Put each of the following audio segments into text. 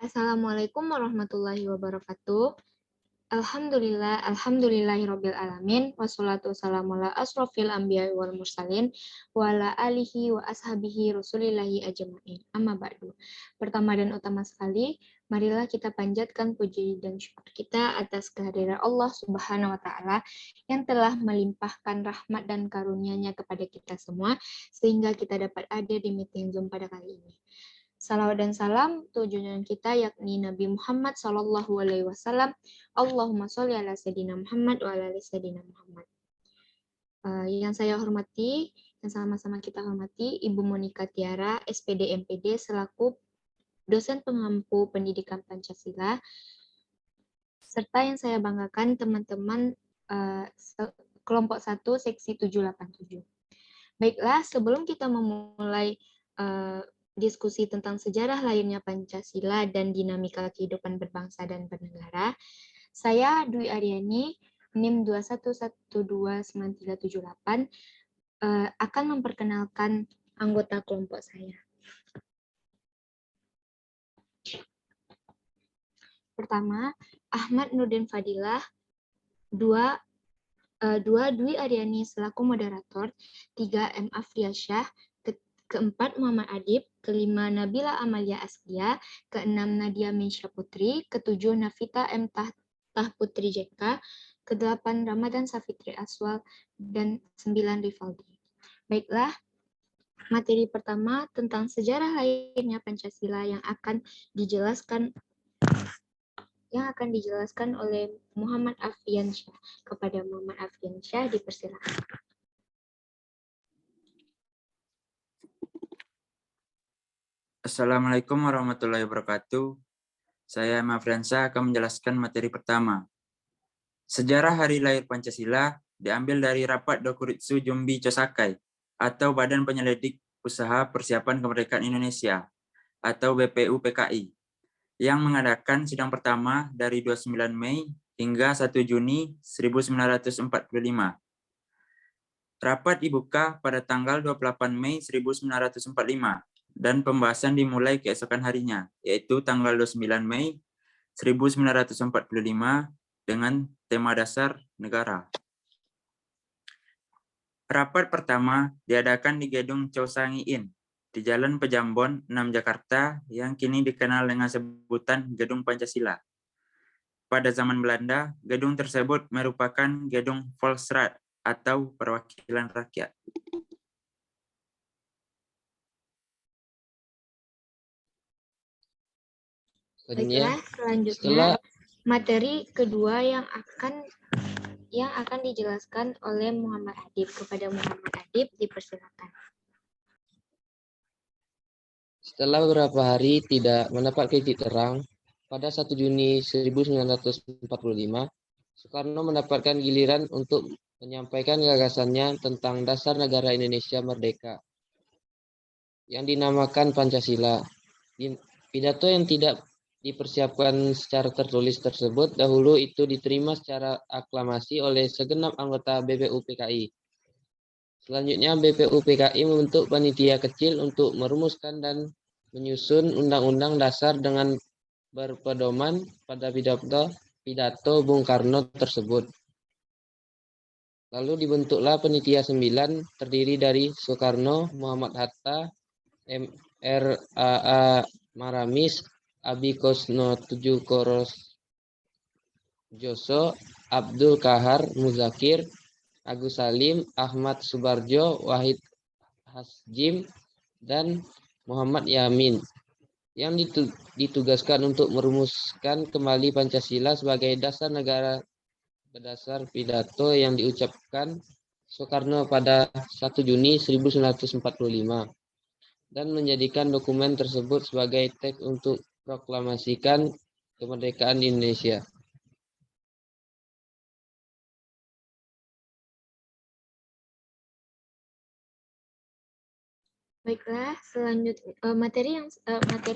Assalamualaikum warahmatullahi wabarakatuh. Alhamdulillahirabbil alamin, wassalatu wassalamu ala asrofil anbiya'i wal mursalin wa ala alihi wa ashabihi rasulillahi ajma'in. Amma ba'du. Pertama dan utama sekali, marilah kita panjatkan puji dan syukur kita atas kehadiran Allah Subhanahu wa taala yang telah melimpahkan rahmat dan karunia-Nya kepada kita semua sehingga kita dapat hadir di meeting Zoom pada kali ini. Salawat dan salam tujuan kita yakni Nabi Muhammad Sallallahu Alaihi Wasallam. Allahumma sholli ala Sayyidina Muhammad wa ala ali Sayyidina Muhammad. Yang saya hormati, yang sama-sama kita hormati, Ibu Monika Tiara, SPD MPD selaku dosen pengampu pendidikan Pancasila, serta yang saya banggakan teman-teman kelompok 1 seksi 787. Baiklah, sebelum kita memulai diskusi tentang sejarah lahirnya Pancasila dan dinamika kehidupan berbangsa dan bernegara, saya Dwi Aryani, NIM 2112938, akan memperkenalkan anggota kelompok saya. Pertama, Ahmad Nurdin Fadilah, 2 Dwi Aryani selaku moderator, 3 M. Afriyasyah, keempat Muhammad Adib, kelima Nabila Amalia Askia, keenam Nadia Meisya Putri, ketujuh Nafita M. Tah Putri JK, kedelapan Ramadan Safitri Aswal, dan 9 Rivaldi. Baiklah, materi pertama tentang sejarah lahirnya Pancasila yang akan dijelaskan oleh Muhammad Afriyansyah. Kepada Muhammad Afriyansyah dipersilakan. Assalamualaikum warahmatullahi wabarakatuh. Saya Mafriansa akan menjelaskan materi pertama. Sejarah hari lahir Pancasila diambil dari Rapat Dokuritsu Jumbi Cosakai atau Badan Penyelidik Usaha Persiapan Kemerdekaan Indonesia atau BPUPKI yang mengadakan sidang pertama dari 29 Mei hingga 1 Juni 1945. Rapat dibuka pada tanggal 28 Mei 1945. Dan pembahasan dimulai keesokan harinya, yaitu tanggal 29 Mei 1945 dengan tema dasar negara. Rapat pertama diadakan di Gedung Chow Sang In di Jalan Pejambon, 6 Jakarta, yang kini dikenal dengan sebutan Gedung Pancasila. Pada zaman Belanda, gedung tersebut merupakan Gedung Volksraad atau Perwakilan Rakyat. Baiklah, selanjutnya materi kedua yang akan dijelaskan oleh Muhammad Adib. Kepada Muhammad Adib dipersilakan. Setelah beberapa hari tidak mendapat titik terang, pada 1 Juni 1945, Soekarno mendapatkan giliran untuk menyampaikan gagasannya tentang dasar negara Indonesia merdeka yang dinamakan Pancasila. Pidato yang tidak dipersiapkan secara tertulis tersebut dahulu itu diterima secara aklamasi oleh segenap anggota BPUPKI. Selanjutnya BPUPKI membentuk panitia kecil untuk merumuskan dan menyusun undang-undang dasar dengan berpedoman pada pidato Bung Karno tersebut. Lalu dibentuklah panitia 9 terdiri dari Soekarno, Muhammad Hatta, R.A.A. Maramis, Abi Kosno Tjukrojoso, Abdul Kahar Muzakir, Agus Salim, Ahmad Subarjo, Wahid Hasjim, dan Muhammad Yamin yang ditugaskan untuk merumuskan kembali Pancasila sebagai dasar negara berdasar pidato yang diucapkan Soekarno pada 1 Juni 1945 dan menjadikan dokumen tersebut sebagai teks untuk proklamasikan kemerdekaan Indonesia. Baiklah, materi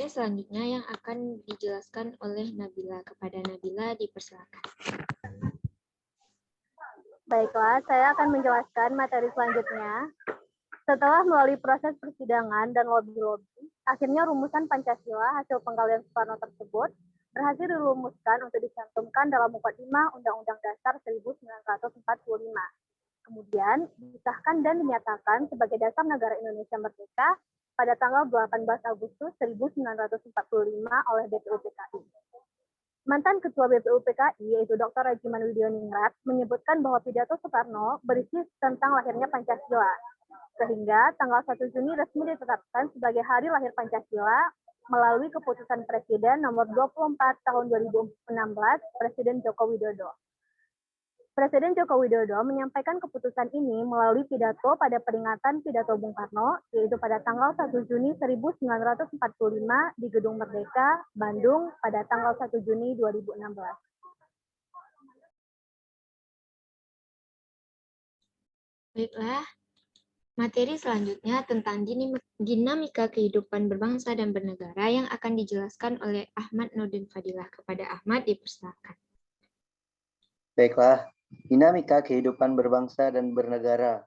selanjutnya yang akan dijelaskan oleh Nabila. Kepada Nabila dipersilakan. Baiklah, saya akan menjelaskan materi selanjutnya. Setelah melalui proses persidangan dan lobby-lobby, akhirnya rumusan Pancasila hasil penggalian Soekarno tersebut berhasil dirumuskan untuk dicantumkan dalam Mukadimah Undang-Undang Dasar 1945. Kemudian disahkan dan dinyatakan sebagai dasar negara Indonesia Merdeka pada tanggal 18 Agustus 1945 oleh BPUPKI. Mantan Ketua BPUPKI, yaitu Dr. Rajiman Widioningrat, menyebutkan bahwa pidato Soekarno berisi tentang lahirnya Pancasila, sehingga tanggal 1 Juni resmi ditetapkan sebagai hari lahir Pancasila melalui keputusan Presiden nomor 24 tahun 2016 Presiden Joko Widodo. Presiden Joko Widodo menyampaikan keputusan ini melalui pidato pada peringatan pidato Bung Karno, yaitu pada tanggal 1 Juni 1945 di Gedung Merdeka, Bandung, pada tanggal 1 Juni 2016. Baiklah, materi selanjutnya tentang dinamika kehidupan berbangsa dan bernegara yang akan dijelaskan oleh Ahmad Nurdin Fadilah. Kepada Ahmad dipersilakan. Baiklah, dinamika kehidupan berbangsa dan bernegara.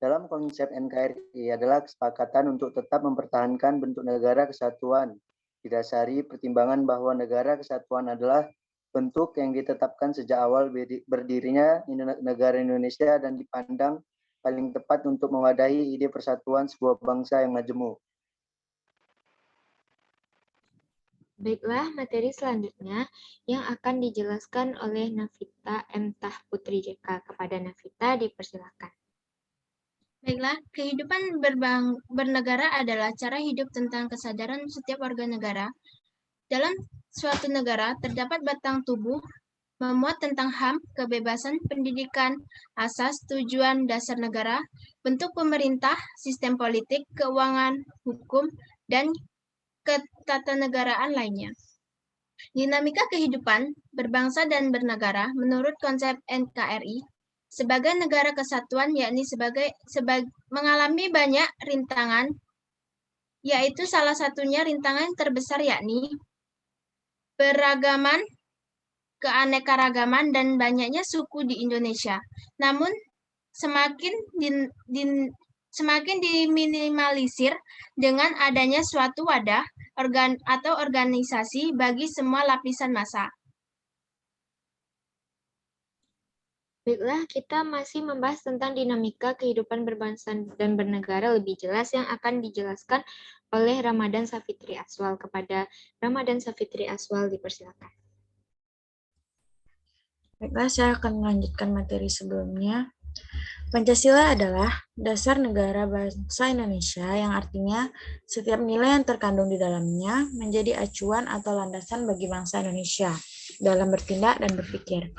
Dalam konsep NKRI adalah kesepakatan untuk tetap mempertahankan bentuk negara kesatuan, didasari pertimbangan bahwa negara kesatuan adalah bentuk yang ditetapkan sejak awal berdirinya negara Indonesia dan dipandang paling tepat untuk mewadahi ide persatuan sebuah bangsa yang majemuk. Baiklah, materi selanjutnya yang akan dijelaskan oleh Navita Emtah Putri JK. Kepada Navita dipersilakan. Baiklah, kehidupan bernegara adalah cara hidup tentang kesadaran setiap warga negara. Dalam suatu negara terdapat batang tubuh memuat tentang HAM, kebebasan pendidikan, asas, tujuan dasar negara, bentuk pemerintah, sistem politik, keuangan, hukum, dan ketatanegaraan lainnya. Dinamika kehidupan berbangsa dan bernegara menurut konsep NKRI sebagai negara kesatuan yakni mengalami banyak rintangan, yaitu salah satunya rintangan terbesar yakni beragaman, keanekaragaman, dan banyaknya suku di Indonesia. Namun semakin diminimalisir dengan adanya suatu wadah atau organisasi bagi semua lapisan massa. Baiklah, kita masih membahas tentang dinamika kehidupan berbangsa dan bernegara lebih jelas yang akan dijelaskan oleh Ramadan Safitri Aswal. Kepada Ramadan Safitri Aswal dipersilakan. Baiklah, saya akan melanjutkan materi sebelumnya. Pancasila adalah dasar negara bangsa Indonesia yang artinya setiap nilai yang terkandung di dalamnya menjadi acuan atau landasan bagi bangsa Indonesia dalam bertindak dan berpikir.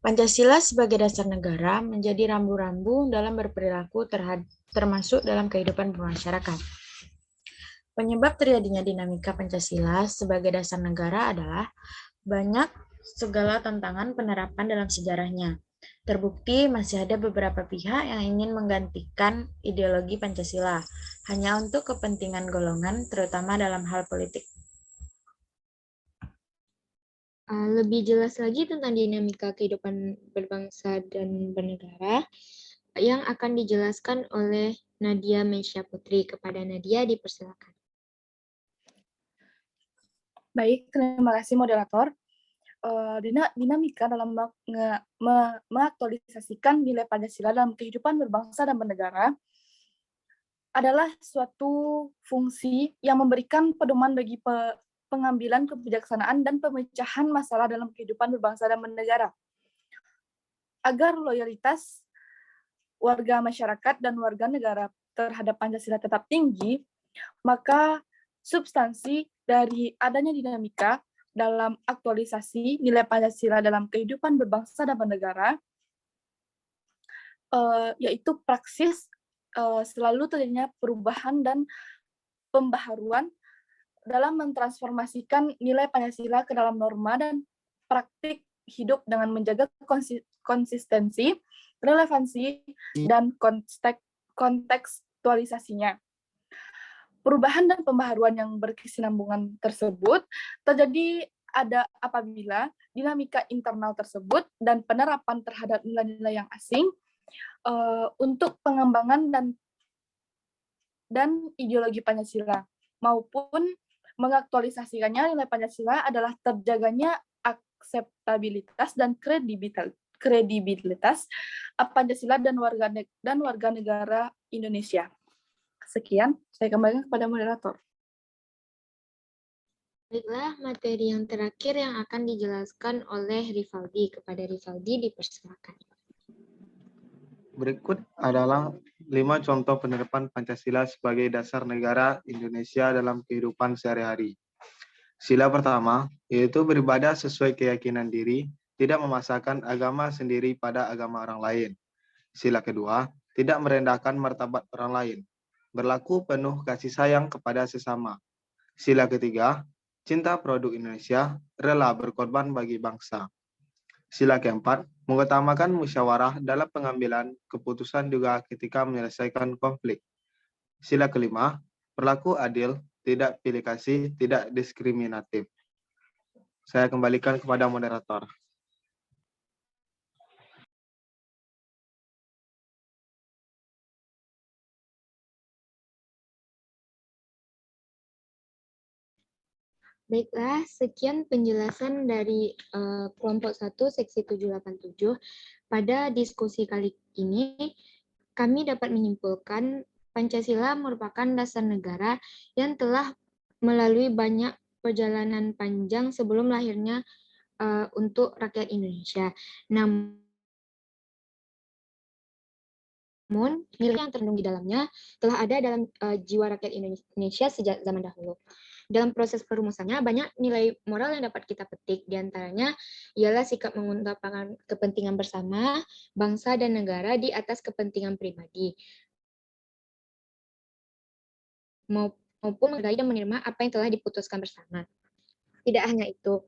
Pancasila sebagai dasar negara menjadi rambu-rambu dalam berperilaku termasuk dalam kehidupan bermasyarakat. Penyebab terjadinya dinamika Pancasila sebagai dasar negara adalah banyak segala tantangan penerapan dalam sejarahnya. Terbukti masih ada beberapa pihak yang ingin menggantikan ideologi Pancasila hanya untuk kepentingan golongan, terutama dalam hal politik. Lebih jelas lagi tentang dinamika kehidupan berbangsa dan bernegara yang akan dijelaskan oleh Nadia Mesya Putri. Kepada Nadia dipersilakan. Baik, terima kasih moderator. Dinamika dalam mengaktualisasikan nilai Pancasila dalam kehidupan berbangsa dan bernegara adalah suatu fungsi yang memberikan pedoman bagi pengambilan kebijaksanaan dan pemecahan masalah dalam kehidupan berbangsa dan bernegara. Agar loyalitas warga masyarakat dan warga negara terhadap Pancasila tetap tinggi, maka substansi dari adanya dinamika dalam aktualisasi nilai Pancasila dalam kehidupan berbangsa dan bernegara, yaitu praksis selalu terjadinya perubahan dan pembaharuan dalam mentransformasikan nilai Pancasila ke dalam norma dan praktik hidup dengan menjaga konsistensi, relevansi, dan kontekstualisasinya. Perubahan dan pembaharuan yang berkesinambungan tersebut terjadi apabila dinamika internal tersebut dan penerapan terhadap nilai-nilai yang asing untuk pengembangan dan dan ideologi Pancasila, maupun mengaktualisasikannya. Nilai Pancasila adalah terjaganya akseptabilitas dan kredibilitas Pancasila dan warga negara Indonesia. Sekian, saya kembalikan kepada moderator. Baiklah, materi yang terakhir yang akan dijelaskan oleh Rivaldi. Kepada Rivaldi dipersilakan. Berikut adalah 5 contoh penerapan Pancasila sebagai dasar negara Indonesia dalam kehidupan sehari-hari. Sila pertama, yaitu beribadah sesuai keyakinan diri, tidak memaksakan agama sendiri pada agama orang lain. Sila kedua, tidak merendahkan martabat orang lain, berlaku penuh kasih sayang kepada sesama. Sila ketiga, cinta produk Indonesia, rela berkorban bagi bangsa. Sila keempat, mengutamakan musyawarah dalam pengambilan keputusan juga ketika menyelesaikan konflik. Sila kelima, berlaku adil, tidak pilih kasih, tidak diskriminatif. Saya kembalikan kepada moderator. Baiklah, sekian penjelasan dari kelompok 1 seksi 787. Pada diskusi kali ini, kami dapat menyimpulkan Pancasila merupakan dasar negara yang telah melalui banyak perjalanan panjang sebelum lahirnya untuk rakyat Indonesia. Namun, nilai yang terkandung di dalamnya telah ada dalam jiwa rakyat Indonesia sejak zaman dahulu. Dalam proses perumusannya, banyak nilai moral yang dapat kita petik. Di antaranya ialah sikap mengutamakan kepentingan bersama, bangsa dan negara di atas kepentingan pribadi, maupun menghargai dan menerima apa yang telah diputuskan bersama. Tidak hanya itu,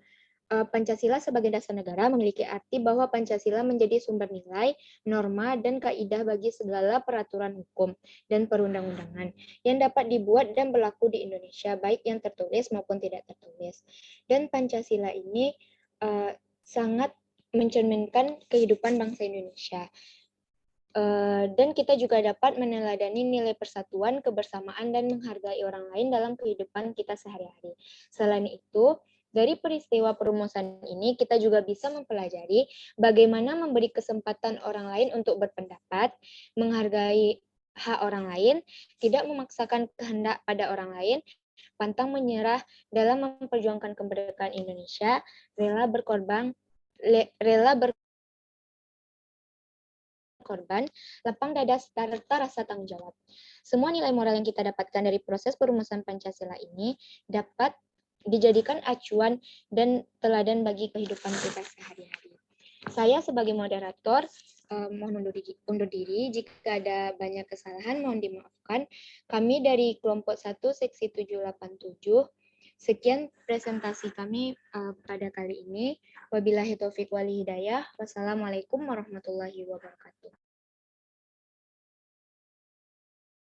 Pancasila sebagai dasar negara memiliki arti bahwa Pancasila menjadi sumber nilai, norma, dan kaidah bagi segala peraturan hukum dan perundang-undangan yang dapat dibuat dan berlaku di Indonesia, baik yang tertulis maupun tidak tertulis. Dan Pancasila ini sangat mencerminkan kehidupan bangsa Indonesia. Dan kita juga dapat meneladani nilai persatuan, kebersamaan, dan menghargai orang lain dalam kehidupan kita sehari-hari. Selain itu, dari peristiwa perumusan ini, kita juga bisa mempelajari bagaimana memberi kesempatan orang lain untuk berpendapat, menghargai hak orang lain, tidak memaksakan kehendak pada orang lain, pantang menyerah dalam memperjuangkan kemerdekaan Indonesia, rela berkorban, lapang dada serta rasa tanggung jawab. Semua nilai moral yang kita dapatkan dari proses perumusan Pancasila ini dapat dijadikan acuan dan teladan bagi kehidupan kita sehari-hari. Saya sebagai moderator mohon undur diri. Jika ada banyak kesalahan mohon dimaafkan. Kami dari kelompok 1 seksi 787. Sekian presentasi kami pada kali ini. Wabillahi taufiq wal hidayah. Wassalamualaikum warahmatullahi wabarakatuh.